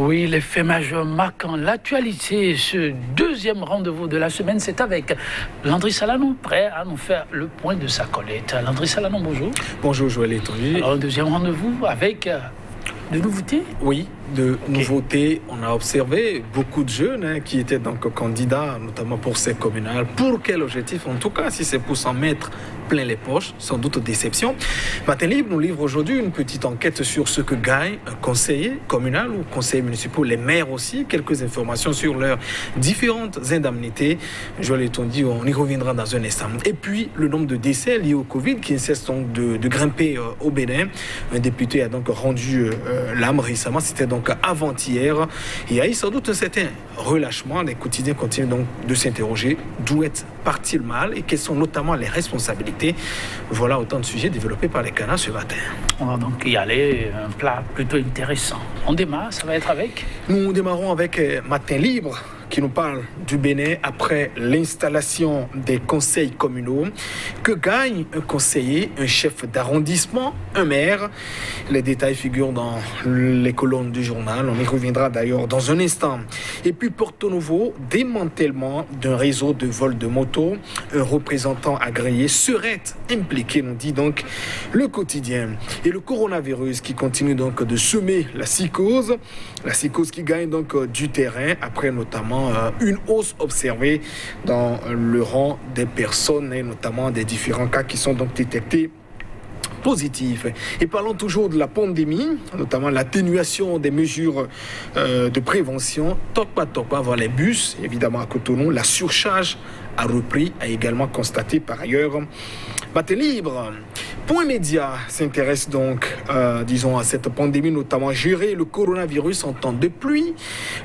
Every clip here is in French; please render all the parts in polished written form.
Oui, les faits majeurs marquant l'actualité. Ce deuxième rendez-vous de la semaine, c'est avec Landry Salanon, prêt à nous faire le point de sa collecte. Landry Salanon, bonjour. Bonjour Joël Etonji. Alors, un deuxième rendez-vous avec de nouveautés. Oui, de nouveautés. On a observé beaucoup de jeunes qui étaient donc candidats, notamment pour ces communales. Pour quel objectif? En tout cas, si c'est pour s'en mettre plein les poches, sans doute déception. Matin Libre nous livre aujourd'hui une petite enquête sur ce que gagne un conseiller communal ou conseiller municipal, les maires aussi, quelques informations sur leurs différentes indemnités. Joël Etonji, on y reviendra dans un instant. Et puis, le nombre de décès liés au Covid qui ne cesse donc de grimper au Bénin. Un député a donc rendu l'âme récemment, c'était donc avant-hier. Il y a eu sans doute un certain relâchement. Les quotidiens continuent donc de s'interroger d'où part-il mal et quelles sont notamment les responsabilités. Voilà autant de sujets développés par les canards ce matin. On va donc y aller, un plat plutôt intéressant. On démarre, ça va être avec? Nous démarrons avec Matin Libre, qui nous parle du Bénin après l'installation des conseils communaux. Que gagne un conseiller, un chef d'arrondissement, un maire? Les détails figurent dans les colonnes du journal. On y reviendra d'ailleurs dans un instant. Et puis Porto Novo, démantèlement d'un réseau de vol de moto. Un représentant agréé serait impliqué, nous dit donc le quotidien. Et le coronavirus qui continue donc de semer la psychose qui gagne donc du terrain après notamment une hausse observée dans le rang des personnes et notamment des différents cas qui sont donc détectés positifs. Et parlons toujours de la pandémie, notamment l'atténuation des mesures de prévention. Tokpa, voir les bus, évidemment à Cotonou, la surcharge a repris, a également constaté par ailleurs. Matin Libre. Point Média s'intéresse donc, à cette pandémie, notamment gérer le coronavirus en temps de pluie.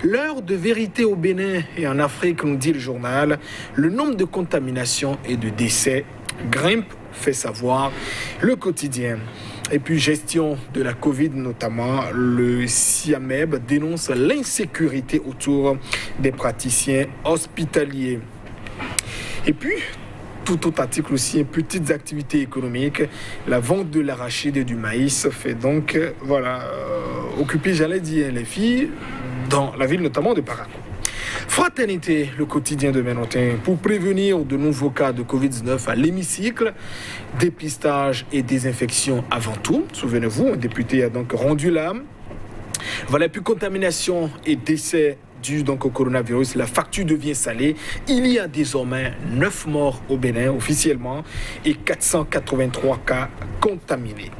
L'heure de vérité au Bénin et en Afrique, nous dit le journal. Le nombre de contaminations et de décès grimpe, fait savoir le quotidien. Et puis gestion de la Covid notamment, le CIAMEB dénonce l'insécurité autour des praticiens hospitaliers. Et puis, tout autre article aussi, petites activités économiques, la vente de l'arachide et du maïs fait donc, occuper, les filles dans la ville notamment de Parakou. Fraternité, le quotidien de Ménotin, pour prévenir de nouveaux cas de Covid-19 à l'hémicycle, dépistage et désinfection avant tout. Souvenez-vous, un député a donc rendu l'âme. Voilà, puis contamination et décès dû donc au coronavirus, la facture devient salée. Il y a désormais 9 morts au Bénin officiellement et 483 cas contaminés.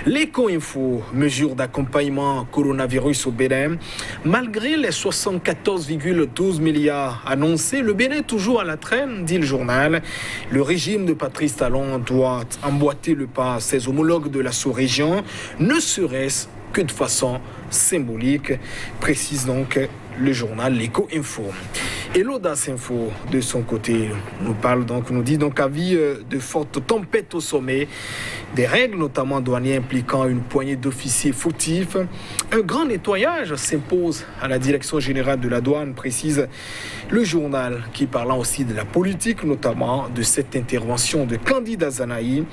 L'éco-info, mesure d'accompagnement coronavirus au Bénin. Malgré les 74,12 milliards annoncés, le Bénin est toujours à la traîne, dit le journal. Le régime de Patrice Talon doit emboîter le pas à ses homologues de la sous-région, ne serait-ce que de façon symbolique, précise donc le journal L'Éco-Info. Et l'Audace Info, de son côté, nous dit avis de fortes tempêtes au sommet, des règles notamment douanières impliquant une poignée d'officiers fautifs. Un grand nettoyage s'impose à la direction générale de la douane, précise le journal, qui parlant aussi de la politique, notamment de cette intervention de Candide Azanaï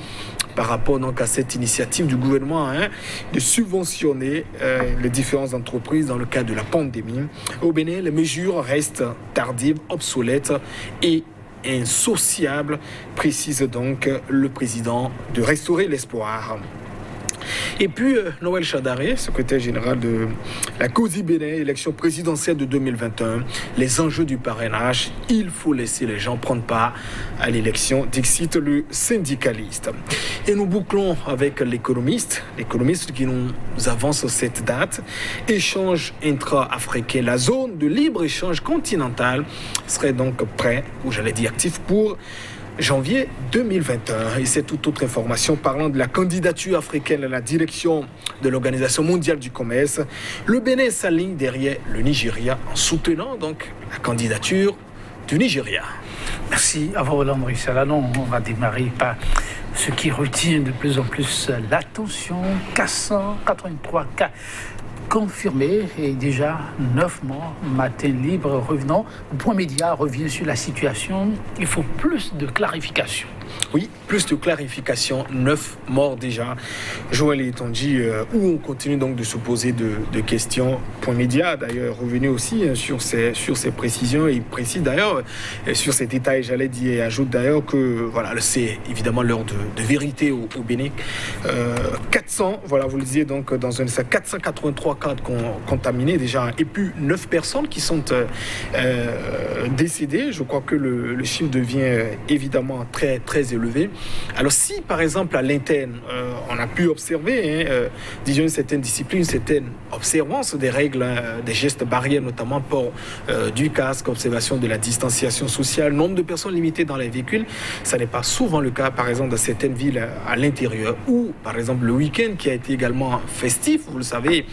par rapport donc à cette initiative du gouvernement de subventionner les différentes entreprises dans le cadre de la pandémie. Au Bénin, les mesures restent tardives, obsolètes et insociables, précise donc le président de Restaurer l'Espoir. Et puis, Noël Chadaré, secrétaire général de la COSI Bénin, élection présidentielle de 2021, les enjeux du parrainage, il faut laisser les gens prendre part à l'élection, dixit le syndicaliste. Et nous bouclons avec l'économiste qui nous avance cette date. Échange intra-africain, la zone de libre-échange continentale serait donc prêt, actif pour janvier 2021. Et c'est toute autre information parlant de la candidature africaine à la direction de l'Organisation mondiale du commerce. Le Bénin s'aligne derrière le Nigeria en soutenant donc la candidature du Nigeria. Merci à vous, Landry Salanon. On va démarrer par ce qui retient de plus en plus l'attention. 483 cas confirmés et déjà 9 morts. Matin Libre, revenons. Le Point Média revient sur la situation. Il faut plus de clarification. Oui, plus de clarification, 9 morts déjà. Joël et Tonji, où on continue donc de se poser de questions. Point Média, d'ailleurs, revenu aussi sur ces précisions. Et il précise d'ailleurs, sur ces détails, j'allais dire, et ajoute d'ailleurs que voilà, c'est évidemment l'heure de vérité au Bénin. 400, voilà, vous le disiez, donc, dans un 483 cas contaminés déjà, et puis 9 personnes qui sont décédées. Je crois que le chiffre devient évidemment très, très élevé. Alors si par exemple à l'interne on a pu observer disons une certaine discipline, une certaine observance des règles, des gestes barrières, notamment port du casque, observation de la distanciation sociale, nombre de personnes limitées dans les véhicules, ça n'est pas souvent le cas par exemple dans certaines villes à l'intérieur, ou par exemple le week-end qui a été également festif, vous le savez,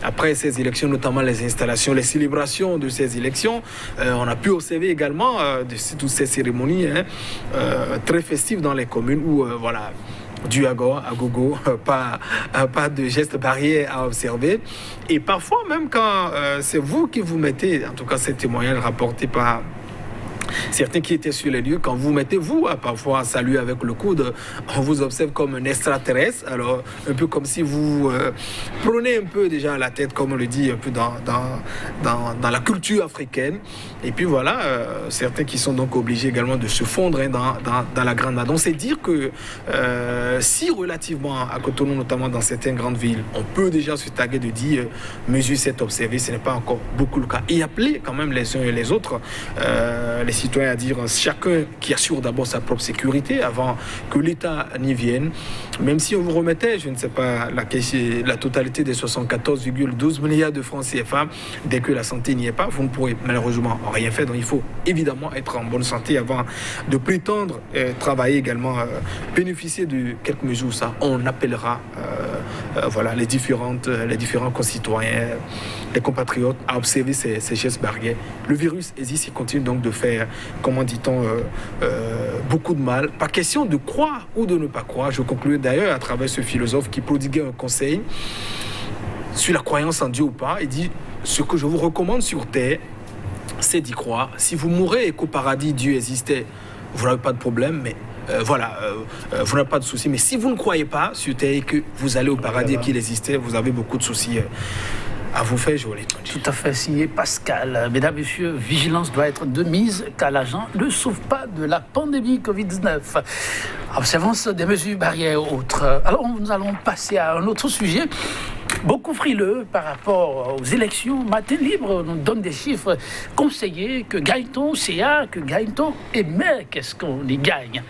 après ces élections, notamment les installations, les célébrations de ces élections, on a pu observer également toutes ces cérémonies très festives dans les communes où, voilà, du à gogo, pas de gestes barrières à observer. Et parfois, même quand c'est vous qui vous mettez, en tout cas, ces témoignages rapportés par certains qui étaient sur les lieux, quand vous mettez vous à parfois saluer avec le coude, on vous observe comme un extraterrestre, alors un peu comme si vous prenez un peu déjà la tête, comme on le dit un peu dans la culture africaine. Et puis voilà, certains qui sont donc obligés également de se fondre dans la grande masse. Donc c'est dire que si relativement à Cotonou, notamment dans certaines grandes villes, on peut déjà se taguer de dire mesure c'est observé, ce n'est pas encore beaucoup le cas. Et appeler quand même les uns et les autres, les citoyens à dire chacun qui assure d'abord sa propre sécurité avant que l'État n'y vienne. Même si on vous remettait, je ne sais pas, la totalité des 74,12 milliards de francs CFA, dès que la santé n'y est pas, vous ne pourrez malheureusement rien faire. Donc il faut évidemment être en bonne santé avant de prétendre travailler également, bénéficier de quelques mesures. Ça, on appellera voilà, les différents concitoyens, les compatriotes à observer ces gestes barrières. Le virus existe, il continue donc de faire, comment dit-on, beaucoup de mal. Pas question de croire ou de ne pas croire. Je conclue d'ailleurs à travers ce philosophe qui prodiguait un conseil sur la croyance en Dieu ou pas. Il dit, ce que je vous recommande sur terre, c'est d'y croire. Si vous mourrez et qu'au paradis Dieu existait, vous n'avez pas de problème, mais vous n'avez pas de soucis. Mais si vous ne croyez pas sur terre et que vous allez au paradis et qu'il existait, vous avez beaucoup de soucis à vous faire, Joël. Tout à fait, signé Pascal. Mesdames, Messieurs, vigilance doit être de mise car l'agent ne sauve pas de la pandémie Covid-19. Observance des mesures barrières autres. Alors, nous allons passer à un autre sujet. Beaucoup frileux par rapport aux élections. Matin Libre nous donne des chiffres conseillés. Que gagne-t-on CA, que gagne-t-on mais qu'est-ce qu'on y gagne?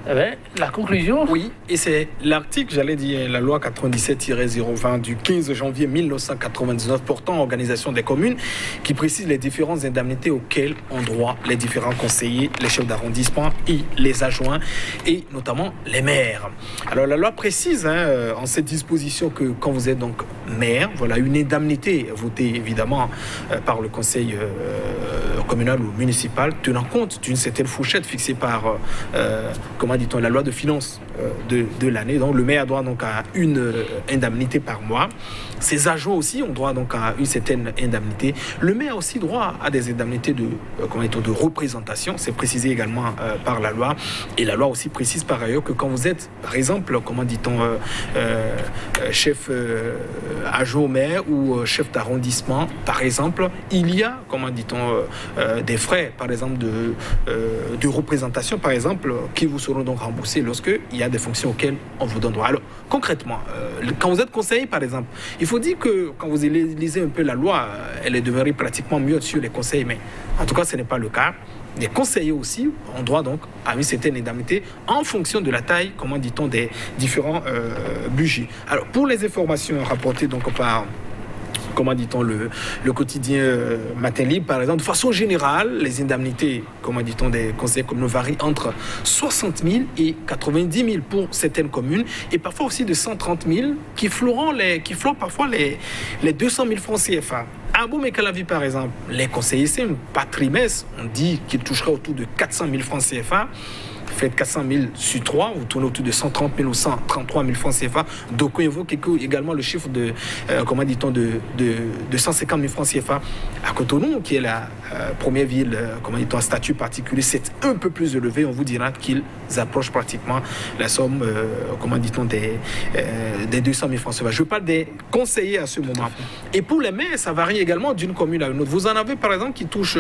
La conclusion? Oui, et c'est l'article, j'allais dire, la loi 97-020 du 15 janvier 1999 portant organisation des communes qui précise les différentes indemnités auxquelles ont droit les différents conseillers, les chefs d'arrondissement et les adjoints, et notamment les maires. Alors la loi précise en cette disposition que quand vous êtes donc maire, voilà une indemnité votée évidemment par le conseil communal ou municipal, tenant compte d'une certaine fourchette fixée par comment dit-on, la loi de finances de l'année. Donc le maire doit donc à une indemnité par mois. Ses agents aussi ont droit donc à une certaine indemnité. Le maire a aussi droit à des indemnités de représentation. C'est précisé également par la loi. Et la loi aussi précise par ailleurs que quand vous êtes, par exemple, comment dit-on, chef adjoint au maire ou chef d'arrondissement, par exemple, il y a, comment dit-on, des frais, par exemple, de représentation, par exemple, qui vous seront donc remboursés lorsqu'il y a des fonctions auxquelles on vous donne droit. Alors, concrètement, quand vous êtes conseiller, par exemple, il faut dire que quand vous lisez un peu la loi, elle est demeurée pratiquement mieux sur les conseils, mais en tout cas, ce n'est pas le cas. Les conseillers aussi ont droit donc à une certaine indemnité en fonction de la taille, comment dit-on, des différents budgets. Alors, pour les informations rapportées donc par, comment dit-on, le quotidien Matin Libre, par exemple, de façon générale, les indemnités, comment dit-on, des conseillers communaux varient entre 60 000 et 90 000 pour certaines communes, et parfois aussi de 130 000 qui florent parfois les 200 000 francs CFA. À Boumé-Calavi, par exemple, les conseillers, c'est par trimestre, on dit qu'ils toucheraient autour de 400 000 francs CFA. faites 400 000 sur 3, vous tournez autour de 130 000 ou 133 000 francs CFA. Donc on évoque également le chiffre de, de 150 000 francs CFA à Cotonou, qui est la première ville, à statut particulier. C'est un peu plus élevé, on vous dira qu'ils approchent pratiquement la somme, des 200 000 francs CFA. Je parle des conseillers à ce moment. Et pour les maires, ça varie également d'une commune à une autre. Vous en avez par exemple qui touchent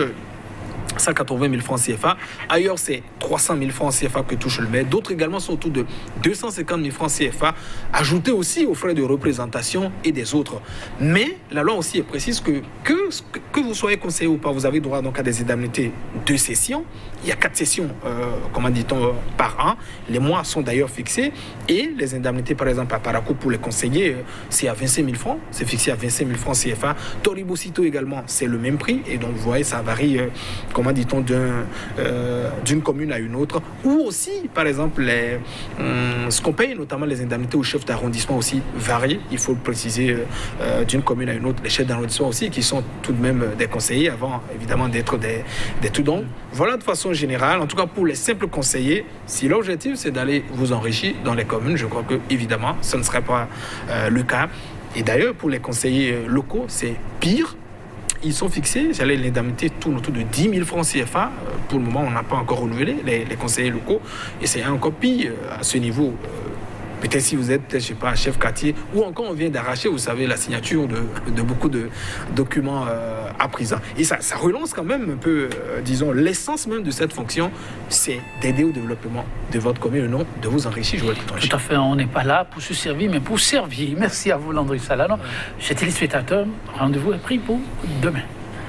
180 000 francs CFA. Ailleurs, c'est 300 000 francs CFA que touche le maire. D'autres également sont autour de 250 000 francs CFA, ajoutés aussi aux frais de représentation et des autres. Mais la loi aussi est précise que vous soyez conseiller ou pas, vous avez droit donc à des indemnités de session. Il y a 4 sessions, par an. Les mois sont d'ailleurs fixés. Et les indemnités, par exemple, à Parakou pour les conseillers, c'est à 25 000 francs. C'est fixé à 25 000 francs CFA. Toribocito également, c'est le même prix. Et donc, vous voyez, ça varie, d'une commune à une autre. Ou aussi, par exemple, ce qu'on paye, notamment les indemnités aux chefs d'arrondissement aussi, varient. Il faut le préciser d'une commune à une autre. Les chefs d'arrondissement aussi, qui sont tout de même des conseillers avant, évidemment, d'être des tout dons. Voilà de façon générale, en tout cas pour les simples conseillers, si l'objectif c'est d'aller vous enrichir dans les communes, je crois que évidemment ce ne serait pas le cas. Et d'ailleurs pour les conseillers locaux, c'est pire. Ils sont fixés, l'indemnité tourne autour de 10 000 francs CFA. Pour le moment, on n'a pas encore renouvelé les conseillers locaux. Et c'est encore pire à ce niveau. Peut-être si vous êtes, je sais pas, chef quartier, ou encore on vient d'arracher, vous savez, la signature de beaucoup de documents à présent. Et ça relance quand même un peu, l'essence même de cette fonction, c'est d'aider au développement de votre commune, non de vous enrichir, Joël Kitonji. Tout à fait, on n'est pas là pour se servir, mais pour servir. Merci à vous, Landry Salano. Chers téléspectateurs, rendez-vous est pris pour demain.